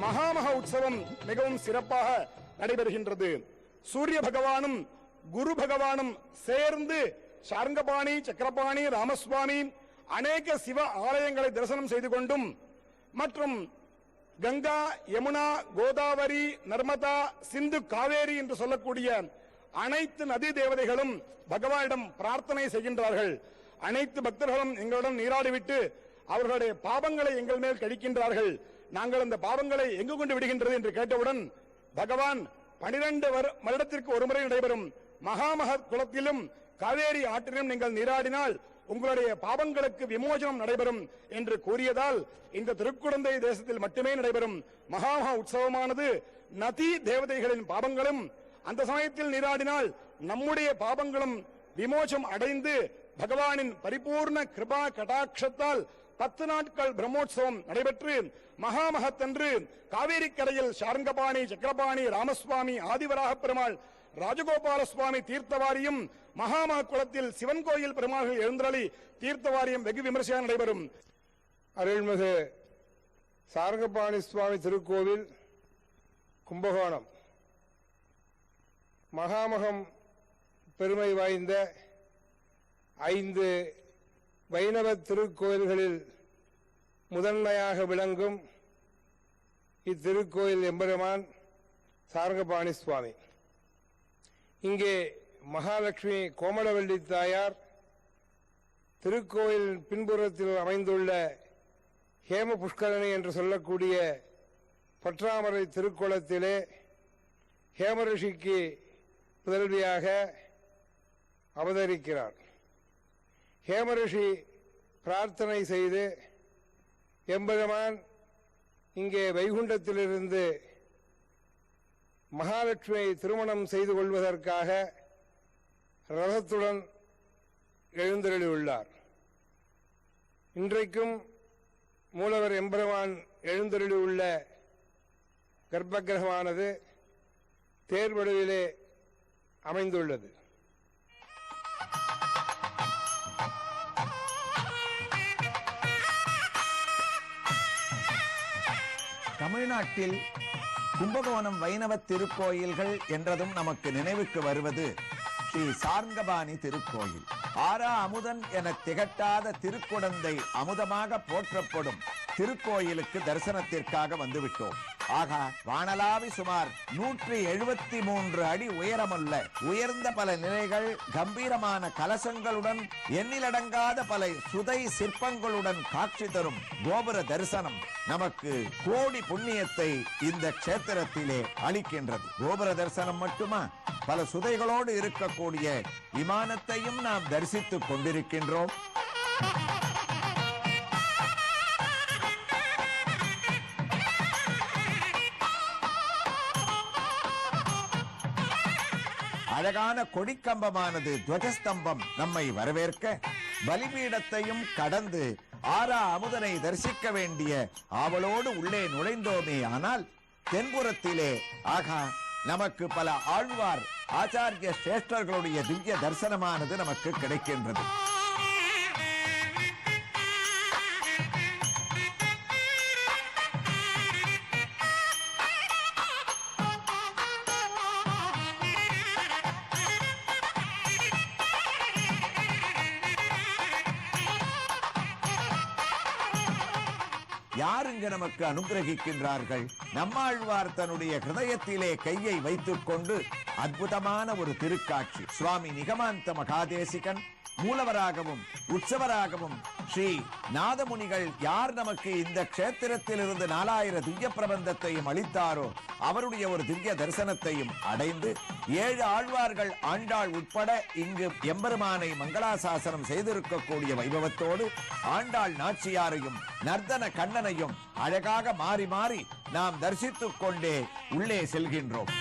மகாமக உற்சவம் மிகவும் சிறப்பாக நடைபெறுகின்றது. சூரிய பகவானும் குரு பகவானும் சேர்ந்து சார்ங்கபாணி, சக்கரபாணி, ராமசுவாமி அநேக சிவ ஆலயங்களை தரிசனம் செய்து கொண்டும் மற்றும் கங்கா, யமுனா, கோதாவரி, நர்மதா, சிந்து, காவேரி என்று சொல்லக்கூடிய அனைத்து நதி தேவதைகளும் பகவானிடம் பிரார்த்தனை செய்கின்றார்கள். அனைத்து பக்தர்களும் எங்களிடம் நீராடிவிட்டு அவர்களுடைய பாவங்களை எங்கள் மேல் கழிக்கின்றார்கள். நாங்கள் அந்த பாவங்களை எங்கு கொண்டு விடுகின்றது என்று கேட்டவுடன் பகவான் 12 வருடத்திற்கு ஒருமுறை நடைபெறும் மகாமக குளத்திலும் காவேரி ஆற்றிலும் நீங்கள் நீராடினால் உங்களுடைய பாவங்களுக்கு விமோசனம் நடைபெறும் என்று கூறியதால் இந்த திருக்குடந்தை தேசத்தில் மட்டுமே நடைபெறும் மகாமக உற்சவமானது நதி தேவதைகளின் பாவங்களும் அந்த சமயத்தில் நீராடினால் நம்முடைய பாவங்களும் விமோசம் அடைந்து பகவானின் பரிபூர்ண கிருபா கடாட்சத்தால் 10 நாட்கள் பிரம்மோற்சவம் நடைபெற்று மகாமகத்தன்று காவேரி கரையில் சார்ங்கபாணி, சக்கரபாணி, ராமசுவாமி, ஆதிவராக பெருமாள், ராஜகோபால சுவாமி தீர்த்தவாரியும் மகாமக குளத்தில் சிவன் கோயில் பெருமாள்கள் எழுந்தருளி தீர்த்தவாரியம் வெகு விமர்சையாக நடைபெறும். அருள்மிகு சார்ங்கபாணி சுவாமி திருக்கோவில், கும்பகோணம் மகாமகம் பெருமை வாய்ந்த 5 வைணவ திருக்கோயில்களில் முதன்மையாக விளங்கும் இத்திருக்கோயில் எம்பெருமான் சார்ங்கபாணி சுவாமி. இங்கே மகாலட்சுமி கோமலவள்ளி தாயார் திருக்கோயில் பின்புறத்தில் அமைந்துள்ள ஹேம புஷ்கரணி என்று சொல்லக்கூடிய பற்றாமரை திருக்குளத்திலே ஹேமரிஷிக்கு புதல்வியாக அவதரிக்கிறார். ஹேமரிஷி பிரார்த்தனை செய்து எம்பெருமான் இங்கே வைகுண்டத்திலிருந்து மகாலட்சுமியை திருமணம் செய்து கொள்வதற்காக ரதத்துடன் எழுந்தருளியுள்ளார். இன்றைக்கும் மூலவர் எம்பெருமான் எழுந்தருளியுள்ள கர்ப்பகிரகமானது தேர்வடுவிலே அமைந்துள்ளது. தமிழ்நாட்டில் கும்பகோணம் வைணவ திருக்கோயில்கள் என்றதும் நமக்கு நினைவுக்கு வருவது ஸ்ரீ சார்ங்கபாணி திருக்கோயில். ஆரா அமுதன் என திகட்டாத திருக்குடந்தை அமுதமாக போற்றப்படும் திருக்கோயிலுக்கு தரிசனத்திற்காக வந்துவிட்டோம். ஆகா, வானலாவி சுமார் 173 அடி உயரமுள்ள உயர்ந்த பல நிலைகள், கம்பீரமான கலசங்களுடன் எண்ணிலடங்காத பல சுதை சிற்பங்களுடன் காட்சி தரும் கோபுர தரிசனம் நமக்கு கோடி புண்ணியத்தை இந்த க்ஷேத்திரத்திலே அளிக்கின்றது. கோபுர தரிசனம் மட்டுமா, பல சுதைகளோடு இருக்கக்கூடிய விமானத்தையும் நாம் தரிசித்துக் கொண்டிருக்கின்றோம். அழகான கொடிக்கம்பமானது துவஜஸ்தம்பம் நம்மை வரவேற்க, பலிபீடத்தையும் கடந்து ஆரா அமுதனை தரிசிக்க வேண்டிய ஆவலோடு உள்ளே நுழைந்தோமே. ஆனால் தென்புறத்திலே ஆகா, நமக்கு பல ஆழ்வார் ஆச்சாரிய சிரேஷ்டர்களுடைய திவ்ய தரிசனமானது நமக்கு கிடைக்கின்றது. யார் இங்கு நமக்கு அனுகிரகிக்கின்றார்கள்? நம்மாழ்வார் தன்னுடைய ஹிருதயத்திலே கையை வைத்துக் கொண்டு அற்புதமான ஒரு திருக்காட்சி. சுவாமி நிகமாந்த மகாதேசிகன் மூலவராகவும் உற்சவராகவும் ஸ்ரீ நாதமுனிகள் யார் நமக்கு இந்த க்ஷேத்திரத்தில் இருந்து 4000 திவ்ய பிரபந்தத்தையும் அளித்தாரோ அவருடைய ஒரு திவ்ய தரிசனத்தையும் அடைந்து 7 ஆழ்வார்கள் ஆண்டாள் உட்பட இங்கு எம்பெருமானை மங்களாசாசனம் செய்திருக்கக்கூடிய வைபவத்தோடு ஆண்டாள் நாச்சியாரையும் நர்தன கண்ணனையும் அழகாக மாறி மாறி நாம் தரிசித்துக் கொண்டே உள்ளே செல்கின்றோம்.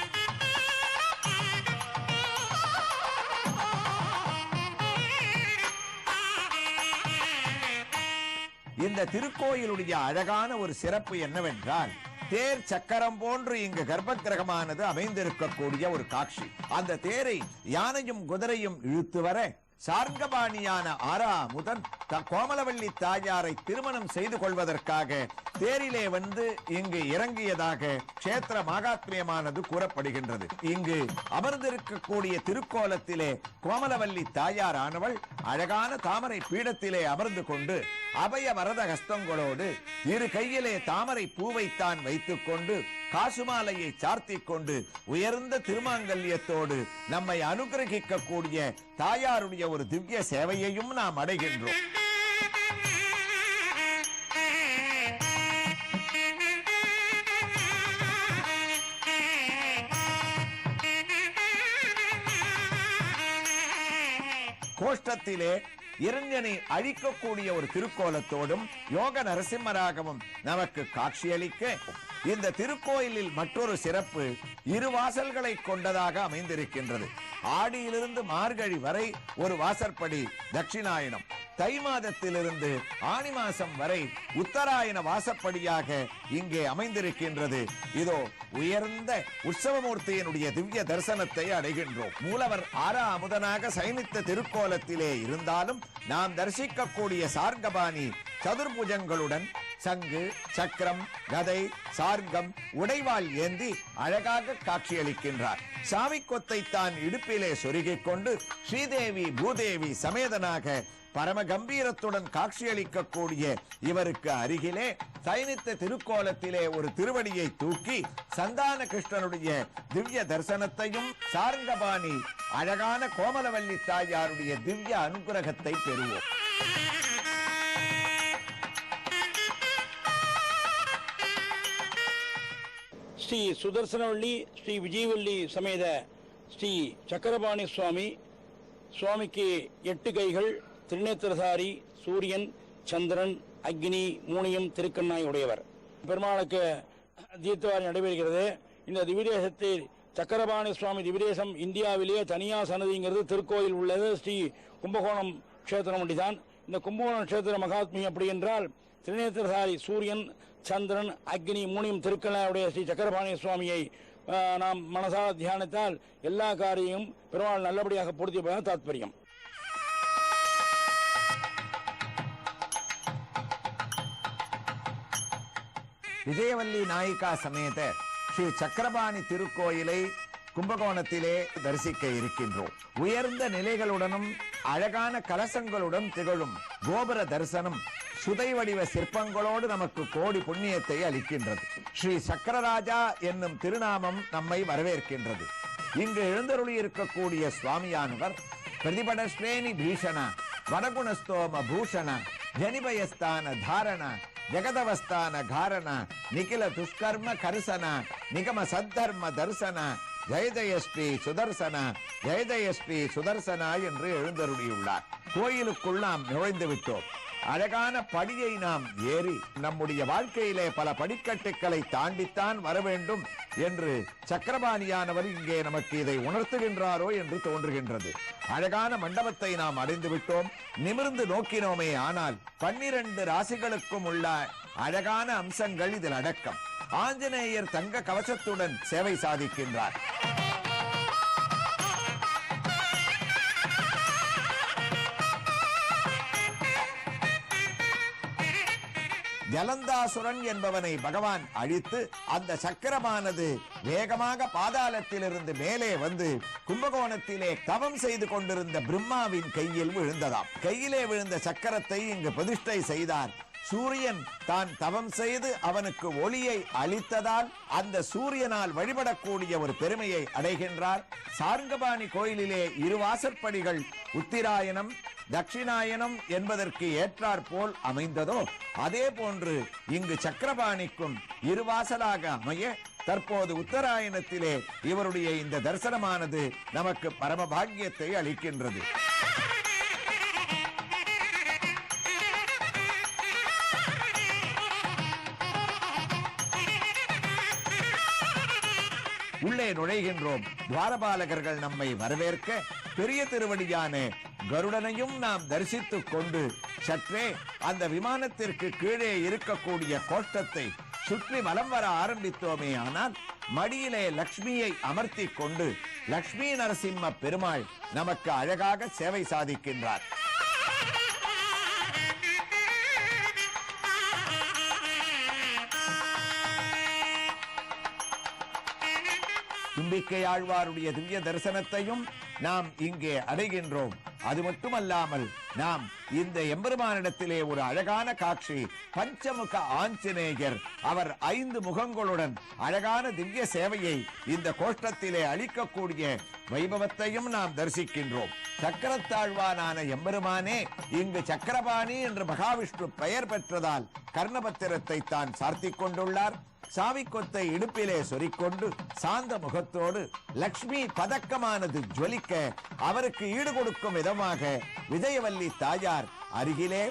இந்த திருக்கோயிலுடைய அழகான ஒரு சிறப்பு என்னவென்றால், தேர் சக்கரம் போன்று இங்கு கர்ப்பகிரகமானது அமைந்திருக்கக்கூடிய ஒரு காட்சி. அந்த தேரை யானையும் குதிரையும் இழுத்து வர சார்ங்கபாணியான ஆறாமுதன் கோமலவள்ளி தாயாரை திருமணம் செய்து கொள்வதற்காக தேரிலே வந்து இங்கு இறங்கியதாக க்ஷேத்திர மகாத்மியமானது கூறப்படுகின்றது. இங்கு அமர்ந்திருக்கக்கூடிய திருக்கோலத்திலே கோமலவள்ளி தாயார் ஆனவள் அழகான தாமரை பீடத்திலே அமர்ந்து கொண்டு அபய வரத ஹஸ்தங்களோடு இரு கையிலே தாமரை பூவைத்தான் வைத்துக் கொண்டு காசுமாலையை சார்த்திக் கொண்டு உயர்ந்த திருமாங்கல்யத்தோடு நம்மை அனுகிரகிக்க கூடிய தாயாருடைய ஒரு திவ்ய சேவையையும் நாம் அடைகின்றோம். கோஷ்டத்திலே இரஞ்சனை அழிக்கக்கூடிய ஒரு திருக்கோலத்தோடும் யோக நரசிம்மராகவும் நமக்கு காட்சியளிக்க இந்த திருக்கோயிலில் மற்றொரு சிறப்பு இரு வாசல்களை கொண்டதாக அமைந்திருக்கின்றது. ஆடியிலிருந்து மார்கழி வரை ஒரு வாசற்படி தட்சிணாயனம், தை மாதத்திலிருந்து ஆனி மாசம் வரை உத்தராயண வாசப்படியாக இங்கே அமைந்திருக்கின்றது. இதோ உயர்ந்த உற்சவமூர்த்தியினுடைய திவ்ய தரிசனத்தை அடைகின்றோம். மூலவர் ஆறாமுதனாக சயனித்த திருக்கோலத்திலே இருந்தாலும் நாம் தரிசிக்கக்கூடிய சார்ங்கபாணி சதுர்புஜங்களுடன் சங்கு, சக்கரம், கதை, சார்கம், உடைவாள் ஏந்தி அழகாக காட்சியளிக்கின்றார். சாமி கொத்தை தான் இடுப்பிலே சொருகிக் கொண்டு ஸ்ரீதேவி பூதேவி சமேதனாக பரம கம்பீரத்துடன் காட்சியளிக்கக்கூடிய இவருக்கு அருகிலே சயனித்த திருக்கோலத்திலே ஒரு திருவடியை தூக்கி சந்தான கிருஷ்ணனுடைய திவ்ய தரிசனத்தையும் சார்ங்கபாணி அழகான கோமலவள்ளி தாயாருடைய திவ்ய அனுகிரகத்தை பெறுவோம். ஸ்ரீ சுதர்சனவள்ளி ஸ்ரீ விஜயவள்ளி சமேத ஸ்ரீ சக்கரபாணி சுவாமிக்கு 8 கைகள், திருநேத்திரதாரி, சூரியன், சந்திரன், அக்னி, மூணியும் திருக்கண்ணாய் உடையவர். பெருமாளுக்கு தீர்த்தவாரி நடைபெறுகிறது. இந்த திவிதேசத்தில் சக்கரபாணி சுவாமி திவிதேசம் இந்தியாவிலேயே தனியா சன்னதிங்கிறது திருக்கோயில் உள்ளது ஸ்ரீ கும்பகோணம் கஷேத்திரம் ஒன்றிதான். இந்த கும்பகோணம் கஷேத்திர மகாத்மியம் அப்படி என்றால் திருநேத்திரதாரி சூரியன், சந்திரன், அக்னி, மூணியும் திருக்கண்ணாயுடைய ஸ்ரீ சக்கரபாணி சுவாமியை நாம் மனசார தியானித்தால் எல்லா காரியமும் பெருமாள் நல்லபடியாக பூர்த்தி தாத்பரியம். விஜயவல்லி நாயிகா சமேத ஸ்ரீ சக்கரபாணி திருக்கோயிலை கும்பகோணத்திலே தரிசிக்க இருக்கின்றோம். உயர்ந்த நிலைகளுடனும் அழகான கலசங்களுடன் திகழும் கோபுர தரிசனம் சுதை வடிவ சிற்பங்களோடு நமக்கு கோடி புண்ணியத்தை அளிக்கின்றது. ஸ்ரீ சக்கரராஜா என்னும் திருநாமம் நம்மை வரவேற்கின்றது. இங்கு எழுந்தருளி இருக்கக்கூடிய சுவாமியானவர் பிரதிபட ஸ்ரேணி பீஷண வடகுணஸ்தோம பூஷண ஜனிபயஸ்தான தாரண ஜெகதவஸ்தான காரண நிகில துஷ்கர்ம கருசன நிகம சத்தர்ம தரிசன ஜெயஜயஸ்ரீ சுதர்சன ஜெயஜயஸ்ரீ சுதர்சனா என்று எழுந்தருளியுள்ளார். கோயிலுக்குள் நாம் நுழைந்து விட்டோம். அழகான படியை நாம் ஏறி நம்முடைய வாழ்க்கையிலே பல படிக்கட்டுக்களை தாண்டித்தான் வர வேண்டும் என்று சக்கரபாணியானவர் இங்கே நமக்கு இதை உணர்த்துகின்றாரோ என்று தோன்றுகின்றது. அழகான மண்டபத்தை நாம் அடைந்து விட்டோம். நிமிர்ந்து நோக்கினோமே ஆனால் 12 ராசிகளுக்கும் உள்ள அழகான அம்சங்கள் இதில் அடக்கம். ஆஞ்சநேயர் தங்க கவசத்துடன் சேவை சாதிக்கின்றார். ஜலந்தாசுரன் என்பவனை பகவான் அழித்து அந்த சக்கரமானது வேகமாக பாதாளத்திலிருந்து மேலே வந்து கும்பகோணத்திலே தவம் செய்து கொண்டிருந்த பிரம்மாவின் கையில் விழுந்ததாம். கையிலே விழுந்த சக்கரத்தை இங்கு பிரதிஷ்டை செய்தார். சூரியன் தான் தவம் செய்து அவனுக்கு ஒளியை அளித்ததால் அந்த சூரியனால் வழிபடக்கூடிய ஒரு பெருமையை அடைகின்றார். சார்ங்கபாணி கோயிலிலே 2 வாசற்படிகள் உத்திராயணம் தட்சிணாயனம் என்பதற்கு ஏற்றாற் போல் அமைந்ததோ அதே போன்று இங்கு சக்கரபாணிக்கும் 2 வாசலாக அமைய தற்போது உத்தராயணத்திலே இவருடைய இந்த தரிசனமானது நமக்கு பரம பாக்கியத்தை அளிக்கின்றது. உள்ளே நுழைகின்றோம். துவாரபாலகர்கள் நம்மை வரவேற்க பெரிய திருவடியான கருடனையும் நாம் தரிசித்துக் கொண்டு சற்றே அந்த விமானத்திற்கு கீழே இருக்கக்கூடிய கோஷ்டத்தை சுற்றி வலம் வர ஆரம்பித்தோமே ஆனால் மடியிலே லக்ஷ்மியை அமர்த்தி கொண்டு லக்ஷ்மி நரசிம்ம பெருமாள் நமக்கு அழகாக சேவை சாதிக்கின்றார். தும்பிக்கை ஆழ்வாருடைய திவ்ய தரிசனத்தையும் நாம் இங்கே அடைகின்றோம். அது மட்டுமல்லாமல் நாம் இந்த எம்பெருமானிடத்திலே ஒரு அழகான காட்சி, பஞ்சமுக ஆஞ்சநேயர், அவர் 5 முகங்களுடன் அழகான திவ்ய சேவையை இந்த கோஷ்டத்திலே அளிக்கக்கூடிய வைபவத்தையும் நாம் தரிசிக்கின்றோம். சக்கரத்தாழ்வானான எம்பெருமானே இங்கு சக்கரபாணி என்று மகாவிஷ்ணு பெயர் பெற்றதால் கர்ணபத்திரத்தை தான் சார்த்திக் கொண்டுள்ளார். சாவிக்கொத்தை இடுப்பிலே சொரிக்கொண்டு சாந்த முகத்தோடு லக்ஷ்மி பதக்கமானது ஜொலிக்க அவருக்கு ஈடு கொடுக்கும் விதமாக விஜயவல்லி தாயார் அருகிலே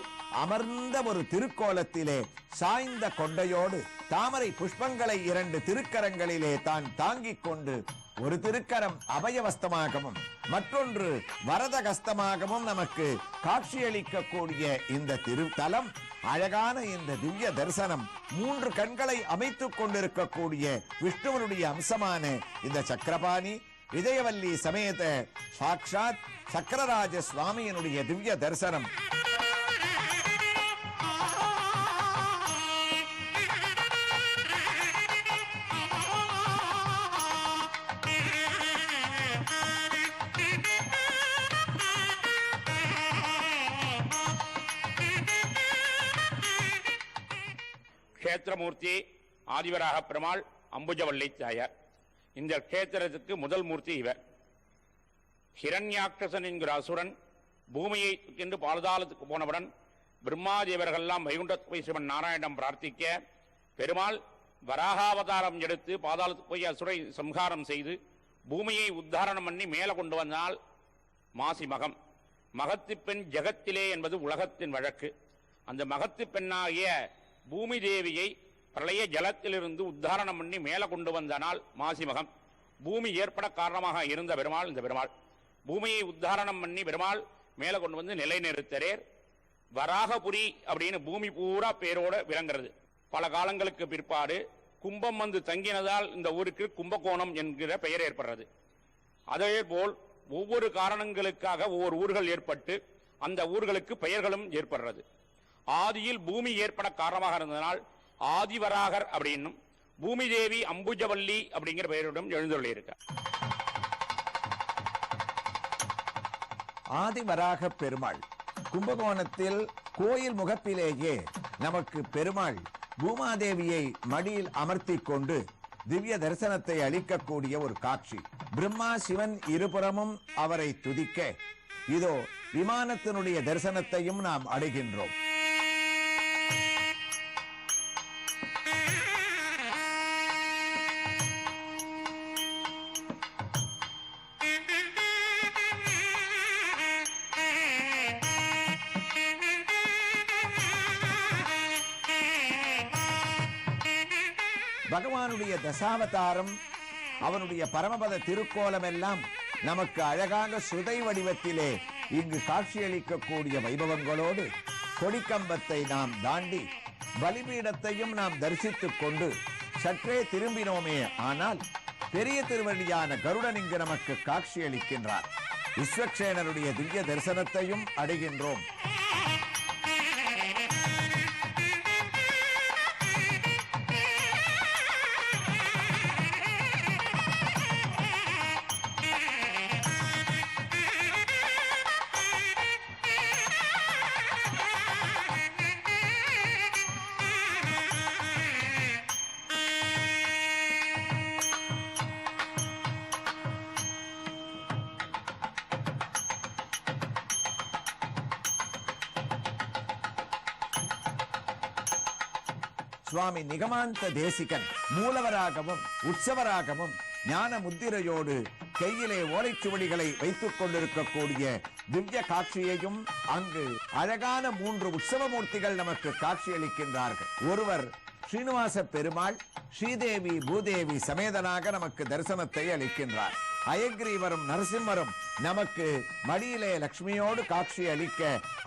அமர்ந்த ஒரு திருக்கோலத்திலே சாய்ந்த கொண்டையோடு தாமரை புஷ்பங்களை 2 திருக்கரங்களிலே தான் தாங்கிக் கொண்டு ஒரு திருக்கரம் அபயவஸ்தமாகவும் மற்றொன்று வரதகஸ்தமாகவும் நமக்கு காட்சியளிக்கக்கூடிய இந்த திருத்தலம், அழகான இந்த திவ்ய தரிசனம், 3 கண்களை அமைத்துக் கொண்டிருக்கக்கூடிய விஷ்ணுவனுடைய அம்சமான இந்த சக்கரபாணி விஜயவல்லி சமேத சாக்ஷாத் சக்கரராஜ சுவாமியினுடைய திவ்ய தரிசனம் க்ஷேத்திரமூர்த்தி ஆதிவராக பெருமாள், அம்புஜவல்லி தாயார். இந்த க்ஷேத்திரத்துக்கு முதல் மூர்த்தி இவர். ஹிரண்யாட்சசன் என்கிற அசுரன் பூமியை என்று பாலதாளத்துக்கு போனவுடன் பிரம்மாதேவர்கள்லாம் வைகுண்டத்துக்கு போய் சிவன் நாராயணம் பிரார்த்திக்க பெருமாள் வராகாவதாரம் எடுத்து பாதாளத்துக்கு போய் அசுரை சம்ஹாரம் செய்து பூமியை உத்தாரணம் பண்ணி மேலே கொண்டு வந்தால் மாசி மகம். மகத்து பெண் ஜெகத்திலே என்பது உலகத்தின் வழக்கு. அந்த மகத்து பெண்ணாகிய பூமி தேவியை பிரளய ஜலத்திலிருந்து உத்தாரணம் பண்ணி மேலே கொண்டு வந்த நாள் மாசி மகம். பூமி ஏற்பட காரணமாக இருந்த பெருமாள் இந்த பெருமாள். பூமியை உத்தாரணம் பண்ணி பெருமாள் மேலே கொண்டு வந்து நிலைநிறுத்தரேர். வராகபுரி அப்படின்னு பூமி பூரா பேரோட விளங்குறது. பல காலங்களுக்கு பிற்பாடு கும்பம் வந்து தங்கினதால் இந்த ஊருக்கு கும்பகோணம் என்கிற பெயர் ஏற்படுறது. அதே போல் ஒவ்வொரு காரணங்களுக்காக ஒவ்வொரு ஊர்கள் ஏற்பட்டு அந்த ஊர்களுக்கு பெயர்களும் ஏற்படுறது. ஆதியில் பூமி ஏற்பட காரணமாக இருந்ததனால் ஆதிவராகர் அப்படின்னும் பூமி தேவி அம்புஜவல்லி அப்படிங்கிற பெயருடன் எழுந்துள்ளிருக்க. ஆதிவராக பெருமாள் கும்பகோணத்தில் கோயில் முகப்பிலேயே நமக்கு பெருமாள் பூமாதேவியை மடியில் அமர்த்தி கொண்டு திவ்ய தரிசனத்தை அளிக்கக்கூடிய ஒரு காட்சி. பிரம்மா சிவன் இருபுறமும் அவரை துதிக்க இதோ விமானத்தினுடைய தரிசனத்தையும் நாம் அடைகின்றோம். பகவானுடைய தசாவதாரம், அவனுடைய பரமபத திருக்கோலம் எல்லாம் நமக்கு அழகாக சுதை வடிவத்திலே இங்கு காட்சியளிக்கக்கூடிய வைபவங்களோடு கொடிக்கம்பத்தை நாம் தாண்டி பலிபீடத்தையும் நாம் தரிசித்துக் கொண்டு சற்றே திரும்பினோமே ஆனால் பெரிய திருவடியான கருடன் இங்கு நமக்கு காட்சியளிக்கின்றார். விஸ்வக்சேனருடைய திவ்ய தரிசனத்தையும் அடைகின்றோம். சுவாமி நிகமாந்த தேசிகன் மூலவராகவும் உற்சவராகவும் ஞான முத்திரையோடு கையிலே ஓலைச்சுவடிகளை வைத்துக் கொண்டிருக்கக்கூடிய திவ்ய காட்சியையும் அங்கு அழகான 3 உற்சவமூர்த்திகள் நமக்கு காட்சியளிக்கின்றார்கள். ஒருவர் ஸ்ரீனிவாச பெருமாள் ஸ்ரீதேவி பூதேவி சமேதனாக நமக்கு தரிசனத்தை அளிக்கின்றார். அயக்ரீவரும் நரசிம்மரும் நமக்கு மடியிலே லட்சுமியோடு காட்சி அளிக்க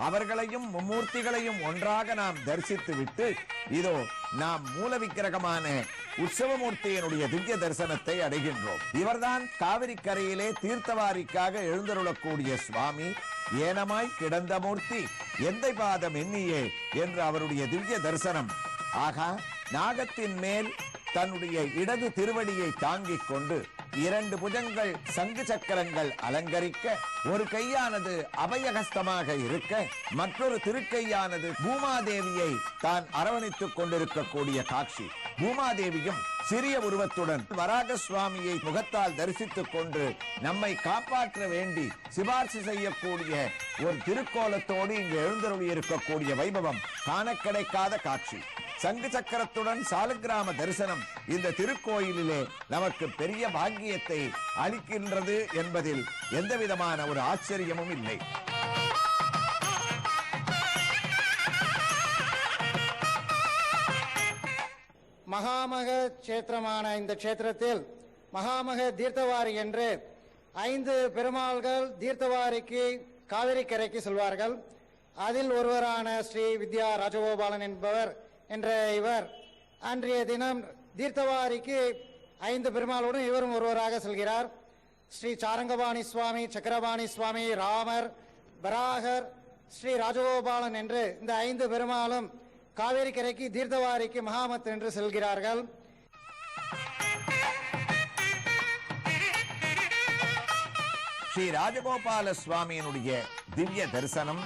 அவர்களையும் மும்மூர்த்திகளையும் ஒன்றாக நாம் தரிசித்து விட்டு இதோ நாம் மூல விக்கிரகமான உற்சவமூர்த்தியினுடைய திவ்ய தரிசனத்தை அடைகின்றோம். இவர்தான் காவிரி கரையிலே தீர்த்தவாரிக்காக எழுந்தருளக்கூடிய சுவாமி. ஏனமாய் கிடந்த மூர்த்தி எந்தை பாதம் எண்ணியே என்று அவருடைய திவ்ய தரிசனம். ஆகா, நாகத்தின் மேல் தன்னுடைய இடது திருவடியை தாங்கிக் கொண்டு 2 புஜங்கள் சங்கு சக்கரங்கள் அலங்கரிக்க, ஒரு கையானது அபயஹஸ்தமாக இருக்க, மற்றொரு திருக்கையானது பூமாதேவியை தான் அரவணைத்துக் கொண்டிருக்கக்கூடிய காட்சி. பூமாதேவியும் சிறிய உருவத்துடன் வராக சுவாமியை முகத்தால் தரிசித்துக் கொண்டு நம்மை காப்பாற்ற வேண்டி சிபார்சு செய்யக்கூடிய ஒரு திருக்கோலத்தோடு இங்கு எழுந்தருளி இருக்கக்கூடிய வைபவம் காண கிடைக்காத காட்சி. சங்கு சக்கரத்துடன் சாலக்கிராம தரிசனம் இந்த திருக்கோயிலிலே நமக்கு பெரிய பாக்கியத்தை அளிக்கின்றது என்பதில் எந்தவிதமான ஒரு ஆச்சரியமும் இல்லை. மகாமக கஷேத்திரமான இந்த கஷேத்திரத்தில் மகாமக தீர்த்தவாரி என்று 5 பெருமாள்கள் தீர்த்தவாரிக்கு காவிரி கரைக்கு செல்வார்கள். அதில் ஒருவரான ஸ்ரீ வித்யா ராஜகோபாலன் என்பவர் என்ற இவர் அன்றைய தினம் தீர்த்தவாரிக்கு 5 பெருமாளுடன் இவரும் ஒருவராக செல்கிறார். ஸ்ரீ சாரங்கபாணி சுவாமி, சக்கரபாணி சுவாமி, ராமர், வராகர், ஸ்ரீ ராஜகோபாலன் என்று இந்த 5 பெருமாளும் காவேரி கரைக்கு தீர்த்தவாரிக்கு மகாமத் என்று செல்கிறார்கள். ஸ்ரீ ராஜகோபால சுவாமியினுடைய திவ்ய தரிசனம்,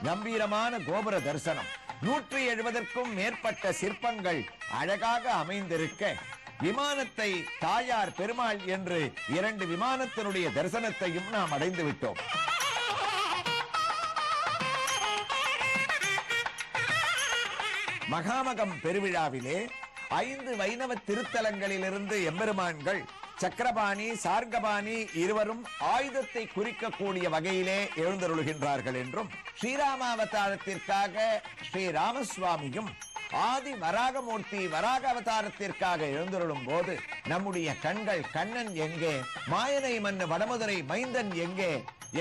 கம்பீரமான கோபுர தரிசனம், 170க்கும் மேற்பட்ட சிற்பங்கள் அழகாக அமைந்திருக்க, விமானத்தை தாயார் பெருமாள் என்று 2 விமானத்தினுடைய தரிசனத்தையும் நாம் அடைந்து விட்டோம். மகாமகம் பெருவிழாவிலே 5 வைணவ திருத்தலங்களிலிருந்து எம்பெருமான்கள் சக்கரபாணி, சார்கபாணி இருவரும் ஆயுதத்தை குறிக்கக்கூடிய வகையிலே எழுந்தருளுகின்றார்கள் என்றும், ஸ்ரீராமாவதாரத்திற்காக ஸ்ரீ ராமசுவாமியும் ஆதி வராகமூர்த்தி வராக அவதாரத்திற்காக எழுந்தருளும் போது நம்முடைய கண்கள் கண்ணன் எங்கே, மாயனை மன்னு வடமுதரை மைந்தன் எங்கே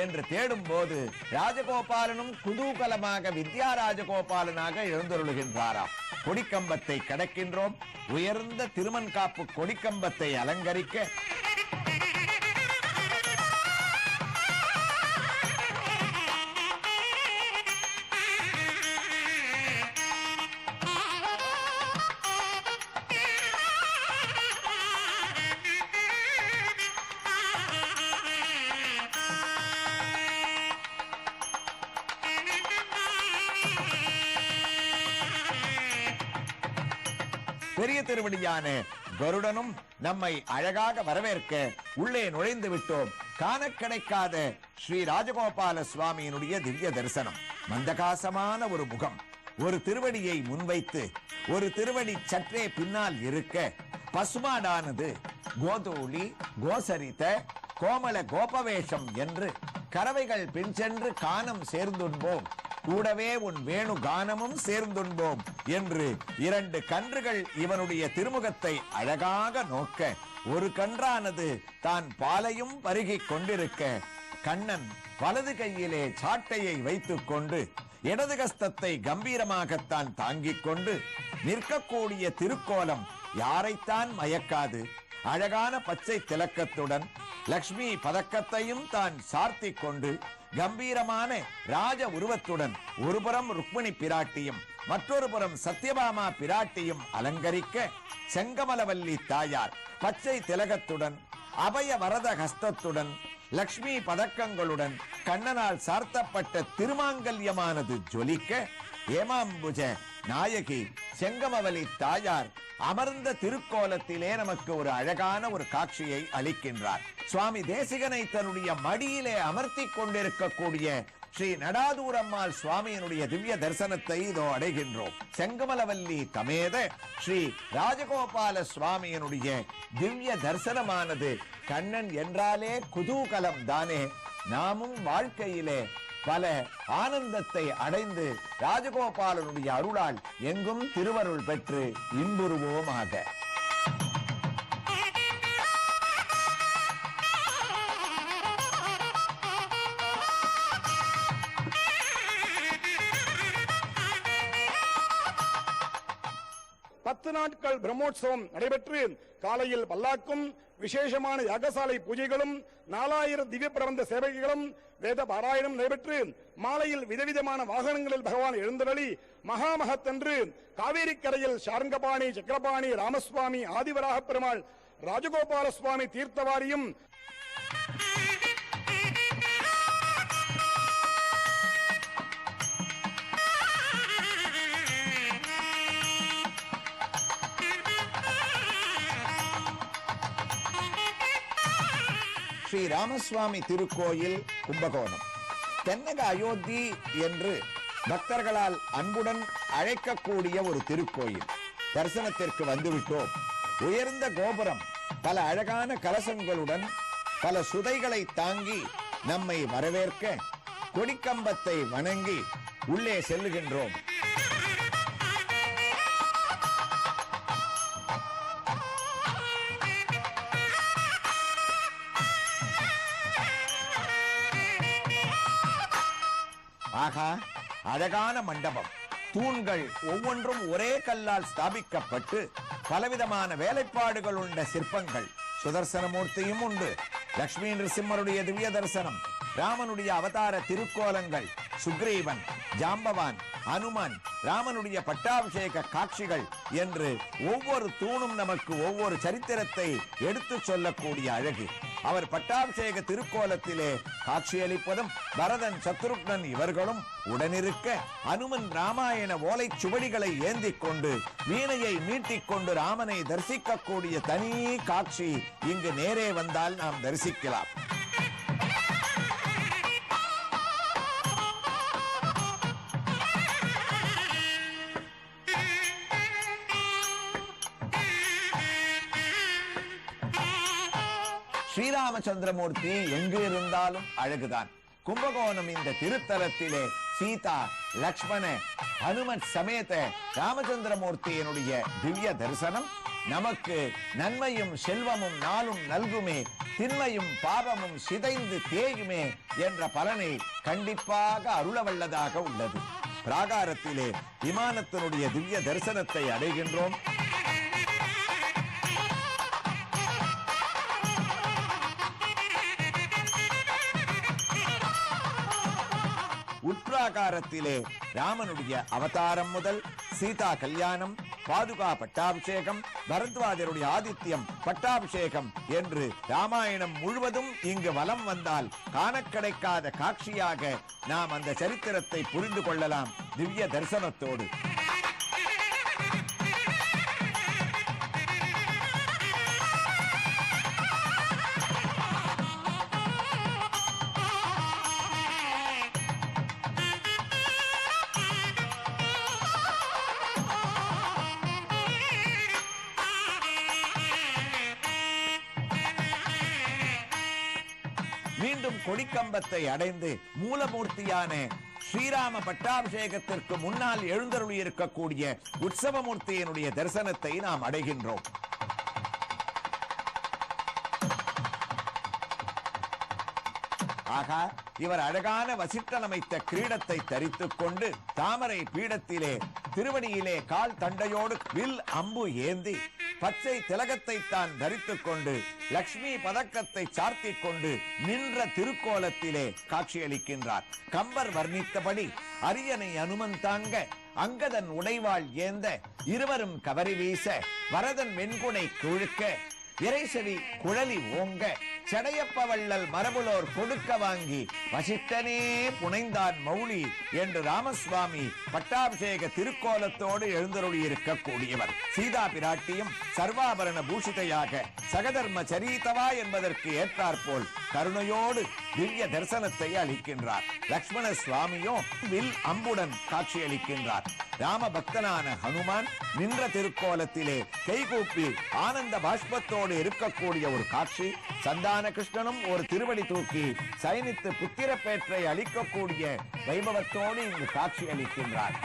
என்று தேடும் போது ராஜகோபாலனும் குதூகலமாக வித்யா ராஜகோபாலனாக எழுந்தருளுகின்றாராம். கொடிக்கம்பத்தை கடக்கின்றோம். உயர்ந்த திருமண் காப்பு கொடிக்கம்பத்தை அலங்கரிக்க பெரிய திருவடியான கருடனும் நம்மை அழகாக வரவேற்க உள்ளே நுழைந்து விட்டோம். காண கிடைக்காத ஸ்ரீ ராஜகோபால சுவாமியினுடைய திவ்ய தரிசனம். மந்தகாசமான ஒரு முகம், ஒரு திருவடியை முன்வைத்து ஒரு திருவடி சற்றே பின்னால் இருக்க, பசுமாடானது கோதூளி, கோசரித்த, கோமல கோபவேஷம் என்று கறவைகள் பின் சென்று கானம் சேர்ந்துண்போம், கூடவே உன் வேணு கானமும் சேர்ந்துண்போம் என்று 2 கன்றுகள் இவனுடைய திருமுகத்தை அழகாக நோக்க, ஒரு கன்றானது தான் பாலையும் பருகிக் கொண்டிருக்க, கண்ணன் வலது கையிலே சாட்டையை வைத்துக் கொண்டு இடது கஸ்தத்தை கம்பீரமாகத்தான் தாங்கிக் கொண்டு நிற்கக்கூடிய திருக்கோலம் யாரைத்தான் மயக்காது. அழகான பச்சை திலக்கத்துடன் லக்ஷ்மி பதக்கத்தையும் தான் சார்த்திக் கொண்டு கம்பீரமான ராஜ உருவத்துடன் ஒருபுறம் ருக்மிணி பிராட்டியும் மற்றொரு புறம் சத்யபாமா பிராட்டியும் அலங்கரிக்க, செங்கமலவல்லி தாயார் பச்சை திலகத்துடன் அபய வரத ஹஸ்தத்துடன் லக்ஷ்மி பதக்கங்களுடன் கண்ணனால் சார்த்தப்பட்ட திருமாங்கல்யமானது ஜொலிக்க, ஏமாம்புஜ நாயகி செங்கமவலி தாயார் அமர்ந்த திருக்கோலத்திலே நமக்கு ஒரு அழகான ஒரு காட்சியை அளிக்கின்றார். சுவாமி தேசிகனை தன்னுடைய மடியிலே அமர்த்தி கொண்டிருக்கக்கூடிய ஸ்ரீ நடாதூரம்மாள் சுவாமியினுடைய திவ்ய தரிசனத்தை இதோ அடைகின்றோம். செங்கமலவல்லி தமேத ஸ்ரீ ராஜகோபால சுவாமியினுடைய திவ்ய தரிசனமானது கண்ணன் என்றாலே குதூகலம் தானே. நாமும் வாழ்க்கையிலே பல ஆனந்தத்தை அடைந்து ராஜகோபாலனுடைய அருளால் எங்கும் திருவருள் பெற்று இன்புறுவோமாக. 10 நாட்கள் பிரம்மோற்சவம் நடைபெற்று காலையில் பல்லாக்கும் விசேஷமான யாகசாலை பூஜைகளும் 4000 திவ்ய பிரபந்த சேவைகளும் வேத பாராயணம் நடைபெற்று மாலையில் விதவிதமான வாகனங்களில் பகவான் எழுந்தருளி மகாமகத்தன்று காவேரி கரையில் சார்ங்கபாணி சக்கரபாணி ராமசுவாமி ஆதிவராக பெருமாள் ராஜகோபால சுவாமி தீர்த்தவாரியும் ஸ்ரீ ராமசுவாமி திருக்கோயில் கும்பகோணம். தென்னக அயோத்தி என்று பக்தர்களால் அன்புடன் அழைக்கக்கூடிய ஒரு திருக்கோயில். தரிசனத்திற்கு வந்துவிட்டோம். உயர்ந்த கோபுரம், பல அழகான கலசங்களுடன் பல சுதைகளை தாங்கி நம்மை வரவேற்க கொடிக்கம்பத்தை வணங்கி உள்ளே செல்லுகின்றோம். ஆகா, அழகான மண்டபம். தூண்கள் ஒவ்வொன்றும் ஒரே கல்லால் ஸ்தாபிக்கப்பட்டு பலவிதமான வேலைப்பாடுகள் உள்ள சிற்பங்கள். சுதர்சனமூர்த்தியும் உண்டு. லட்சுமி நரசிம்மருடைய திவ்ய தரிசனம், ராமனுடைய அவதார திருக்கோலங்கள், சுக்ரீவன், ஜாம்பவான், அனுமான், ராமனுடைய பட்டாபிஷேக காட்சிகள் என்று ஒவ்வொரு தூணும் நமக்கு ஒவ்வொரு சரித்திரத்தை எடுத்து சொல்லக்கூடிய அழகு. அவர் பட்டாபிஷேக திருக்கோலத்திலே காட்சியளிப்பதும் பரதன், சத்ருக்னன் இவர்களும் உடனிருக்க அனுமன் ராமாயண ஓலை சுவடிகளை ஏந்திக் கொண்டு வீணையை மீட்டிக் கொண்டு ராமனை தரிசிக்கக்கூடிய தனி காட்சி இங்கு நேரே வந்தால் நாம் தரிசிக்கலாம். ஸ்ரீராமச்சந்திரமூர்த்தி எங்கு இருந்தாலும் அழகுதான். கும்பகோணம் இந்த திருத்தலத்திலே சீதா, லக்ஷ்மண, ஹனுமன் சமேத ராமச்சந்திரமூர்த்தியினுடைய திவ்ய தரிசனம் நமக்கு நன்மையும் செல்வமும் நாளும் நல்குமே, திண்மையும் பாவமும் சிதைந்து தேயுமே என்ற பலனை கண்டிப்பாக அருளவல்லதாக உள்ளது. பிராகாரத்திலே விமானத்தினுடைய திவ்ய தரிசனத்தை அடைகின்றோம். உட்பிராகாரத்திலே ராமனுடைய அவதாரம் முதல் சீதா கல்யாணம், பாதுகா பட்டாபிஷேகம், பரத்வாஜருடைய ஆதித்யம், பட்டாபிஷேகம் என்று ராமாயணம் முழுவதும் இங்கு வலம் வந்தால் காண கிடைக்காத காட்சியாக நாம் அந்த சரித்திரத்தை புரிந்து கொள்ளலாம் திவ்ய தரிசனத்தோடு. மீண்டும் கொடிக்கம்பத்தை அடைந்து மூலமூர்த்தியான ஸ்ரீராம பட்டாபிஷேகத்திற்கு முன்னால் எழுந்தருளி இருக்கக்கூடிய உற்சவமூர்த்தியினுடைய தரிசனத்தை நாம் அடைகின்றோம். ஆகா, இவர் அழகான வசிட்டன் அமைத்த கிரீடத்தை தரித்துக் கொண்டு தாமரை பீடத்திலே திருவடியிலே கால் தண்டையோடு வில் அம்பு ஏந்தி பச்சை திலகத்தை தான் தரித்துக் கொண்டு லக்ஷ்மி பதக்கத்தை சார்த்திக் கொண்டு நின்ற திருக்கோலத்திலே காட்சியளிக்கின்றார். கம்பர் வர்ணித்தபடி அரியணை அனுமன் தாங்க, அங்கதன் உடைவாள் ஏந்த, இருவரும் கவரி வீச, வரதன் வெண்குடை குழுக்க, இறைசெவி குழலி ஓங்க, சடையப்பவள்ளல் மரபுலோர் கொடுக்க வாங்கி வசிட்டனே புனைந்தான் மௌலி என்று ராமசுவாமி பட்டாபிஷேக திருக்கோலத்தோடு எழுந்தருளி இருக்கக்கூடியவர். சீதா பிராட்டியும் சர்வாபரண பூஷிதையாக சகதர்ம சரித்தவா என்பதற்கு ஏற்றாற்போல் கருணையோடு திவ்ய தரிசனத்தை அளிக்கின்றார். லக்ஷ்மண சுவாமியோ வில் அம்புடன் காட்சியளிக்கின்றார். ராம பக்தனான ஹனுமான் நின்ற திருக்கோலத்திலே கைகூப்பி ஆனந்த பாஷ்பத்தோடு இருக்கக்கூடிய ஒரு காட்சி. சந்தான கிருஷ்ணனும் ஒரு திருவடி தூக்கி சயனித்து புத்திரப்பேற்றை அளிக்கக்கூடிய வைபவத்தோடு இங்கு காட்சி அளிக்கின்றார்.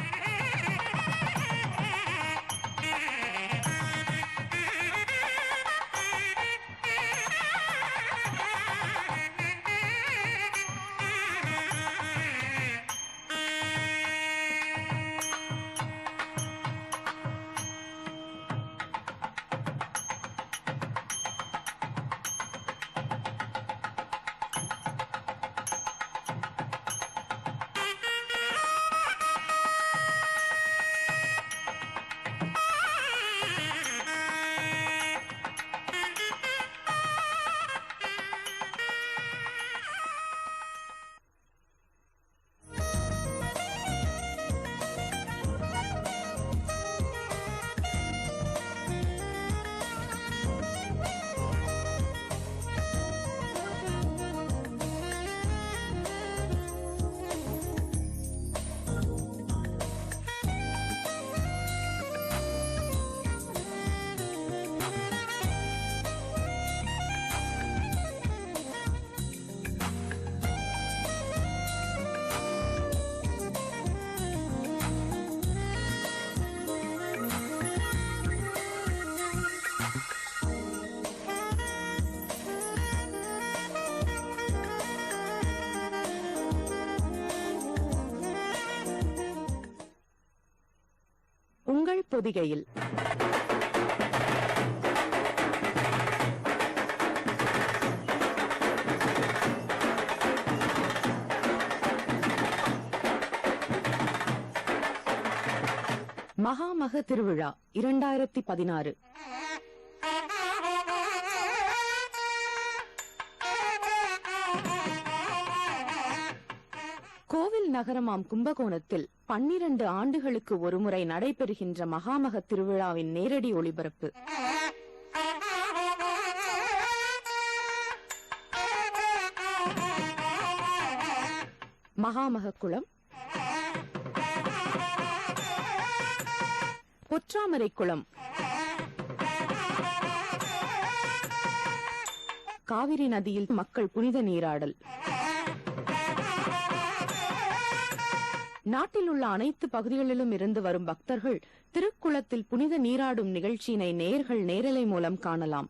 திங்கள் பொதிகையில் மகாமக திருவிழா 2016. கோவில் நகரமாம் கும்பகோணத்தில் 12 ஆண்டுகளுக்கு ஒருமுறை நடைபெறுகின்ற மகாமக திருவிழாவின் நேரடி ஒளிபரப்பு. மகாமக குளம், பொற்றாமரை குளம், காவிரி நதியில் மக்கள் புனித நீராடல். நாட்டில் உள்ள அனைத்து பகுதிகளிலும் இருந்து வரும் பக்தர்கள் திருக்குளத்தில் புனித நீராடும் நிகழ்ச்சியினை நேயர்கள் நேரலை மூலம் காணலாம்.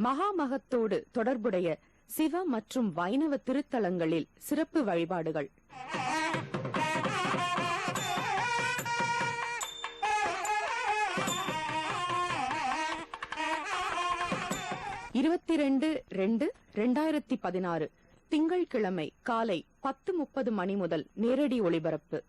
மகாமகத்தோடு தொடர்புடைய சிவ மற்றும் வைணவ திருத்தலங்களில் சிறப்பு வழிபாடுகள். (22 2 2016) திங்கட்கிழமை காலை 10:30 மணி முதல் நேரடி ஒளிபரப்பு.